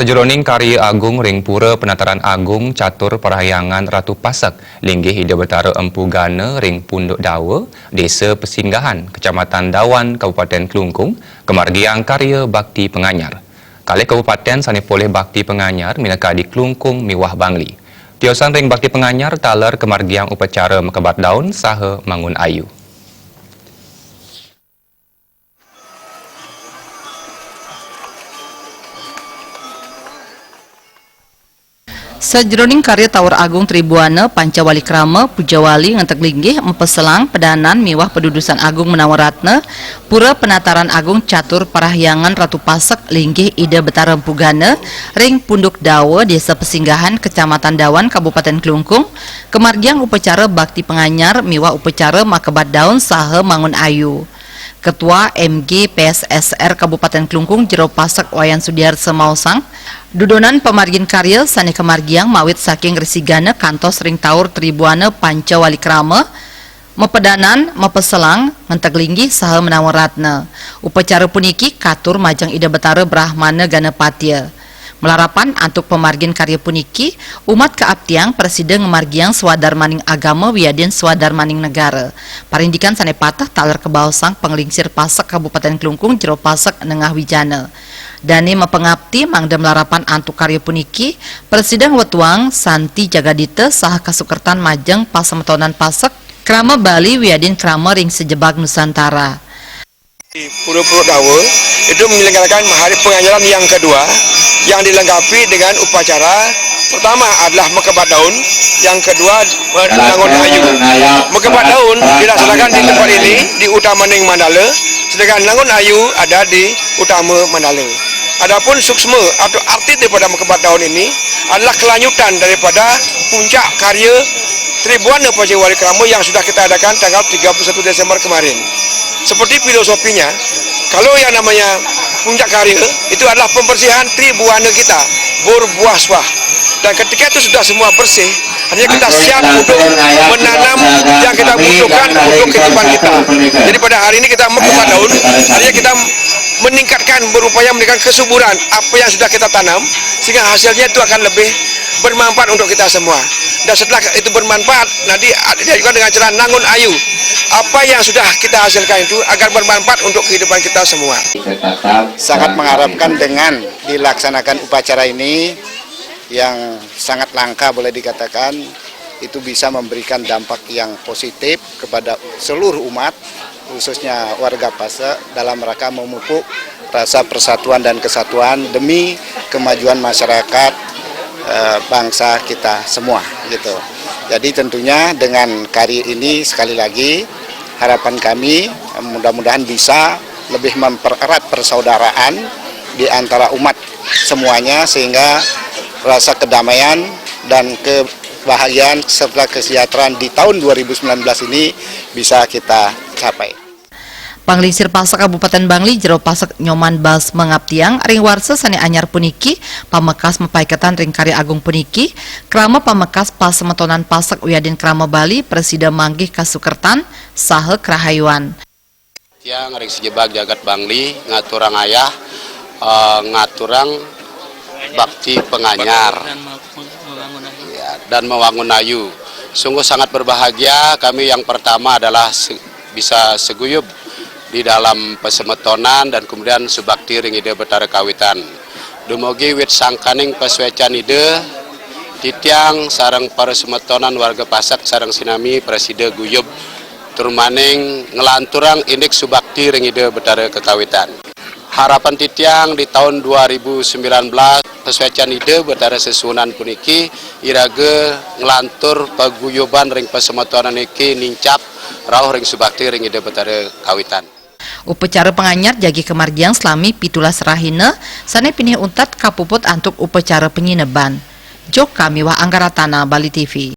Sejeroning karya agung ring pura penataran agung catur perahyangan Ratu Pasak linggih ida betara Empu Gana ring Punduk Dawa, Desa Pesinggahan, Kecamatan Dawan, Kabupaten Kelungkung, kemargiang karya Bakti Penganyar. Kali Kabupaten sani poleh Bakti Penganyar minaka di Kelungkung miwah Bangli. Tiosan ring Bakti Penganyar taler kemargiang upacara mekebat daun saha mangun ayu. Sejeroning karya Tawar Agung Tribuana, Pancawali Krama, Pujawali, Ngantek Linggih, Empeselang, Pedanan, Miwah Pedudusan Agung Menawaratna, Pura Penataran Agung Catur Parahyangan Ratu Pasak, Linggih Ida Betara Empugana, Ring Punduk Dawa, Desa Pesinggahan, Kecamatan Dawan, Kabupaten Kelungkung, kemargiang upacara Bakti Penganyar, Miwah upacara Makebat Daun saha Mangun Ayu. Ketua MG PSSR Kabupaten Kelungkung Jero Pasak Wayan Sudiarsa Mausang, dudonan pemargin karya sani kemargiang mawit saking resigana kantos ring taur Tribuana Pancawali Krama, mepedanan, mepeselang, ngantek linggih saha menawaratna. Upacara puniki katur majang Ida Betara Brahmana Ganapatya. Melarapan antuk pemargin karya puniki, umat keabtiang presiden ngemargiang swadar maning agama wiadin swadar maning negara. Parindikan sane patah taler kebausang penglingsir Pasak Kabupaten Kelungkung Jero Pasak Nengah Wijana. Dani mapengabti mangda melarapan antuk karya puniki, presiden wetuang Santi Jagadita saha kasukertan majeng pasemetonan Pasak, Krama Bali wiadin krama ring sejebak Nusantara. Di Pura-Pura Dawa itu menyelenggarakan Hari Penganyaran yang kedua yang dilengkapi dengan upacara pertama adalah Mekebat Daun, yang kedua Mangun Ayu. Mekebat Daun dilaksanakan di tempat ini di Utama Ning Mandala, sedangkan Mangun Ayu ada di Utama Mandala. Adapun suksma atau arti daripada Mekebat Daun ini adalah kelanjutan daripada puncak karya Tribuana Pancawali Krama yang sudah kita adakan tanggal 31 Desember kemarin. Seperti filosofinya, kalau yang namanya puncak karya itu adalah pembersihan Tribuana kita berbuah-buah, dan ketika itu sudah semua bersih, artinya kita siap untuk menanam yang kita butuhkan untuk kehidupan kita. Jadi pada hari ini kita Mekebat Daun, artinya kita meningkatkan, berupaya meningkatkan kesuburan apa yang sudah kita tanam, sehingga hasilnya itu akan lebih bermanfaat untuk kita semua. Dan setelah itu bermanfaat, nanti diajukan dengan cara Nangun Ayu. Apa yang sudah kita hasilkan itu agar bermanfaat untuk kehidupan kita semua. Sangat mengharapkan dengan dilaksanakan upacara ini yang sangat langka boleh dikatakan, itu bisa memberikan dampak yang positif kepada seluruh umat, khususnya warga Pasak dalam rangka memupuk rasa persatuan dan kesatuan demi kemajuan masyarakat bangsa kita semua gitu. Jadi tentunya dengan karya ini sekali lagi harapan kami mudah-mudahan bisa lebih mempererat persaudaraan di antara umat semuanya, sehingga rasa kedamaian dan kebahagiaan serta kesejahteraan di tahun 2019 ini bisa kita capai. Panglingsir Pasak Kabupaten Bangli Jero Pasak Nyoman Bas mengabtiang ring warsa sani anyar puniki pamekas mepaiketan ring karya agung puniki krama pamekas pasemetonan Pasak wiadin krama Bali presida manggih kasukertan saha krahayuan. Yang ring sejebak jagat Bangli ngaturang ayah ngaturang Bakti Penganyar dan mewangun ayu. Sungguh sangat berbahagia kami yang pertama adalah bisa seguyup di dalam pesemetonan dan kemudian subakti ring ide Betara Kawitan. Dumugi wit sangkaning peswecan ide titiang sarang para semetonan warga Pasak sarang sinami preside guyub turmaning ngelanturang indeks subakti ring ide Betara Kekawitan. Harapan titiang di tahun 2019 peswecan ide Betara Sesunan puniki irage ngelantur paguyuban ring pesemetonan iki nincap rauh ring subakti ring ide Betara Kawitan. Upacara penganyar jagi kemargiang selami pitulas rahina sane pinih untat kapuput antuk upacara penyineban. Jok kami wah Anggaratana Bali TV.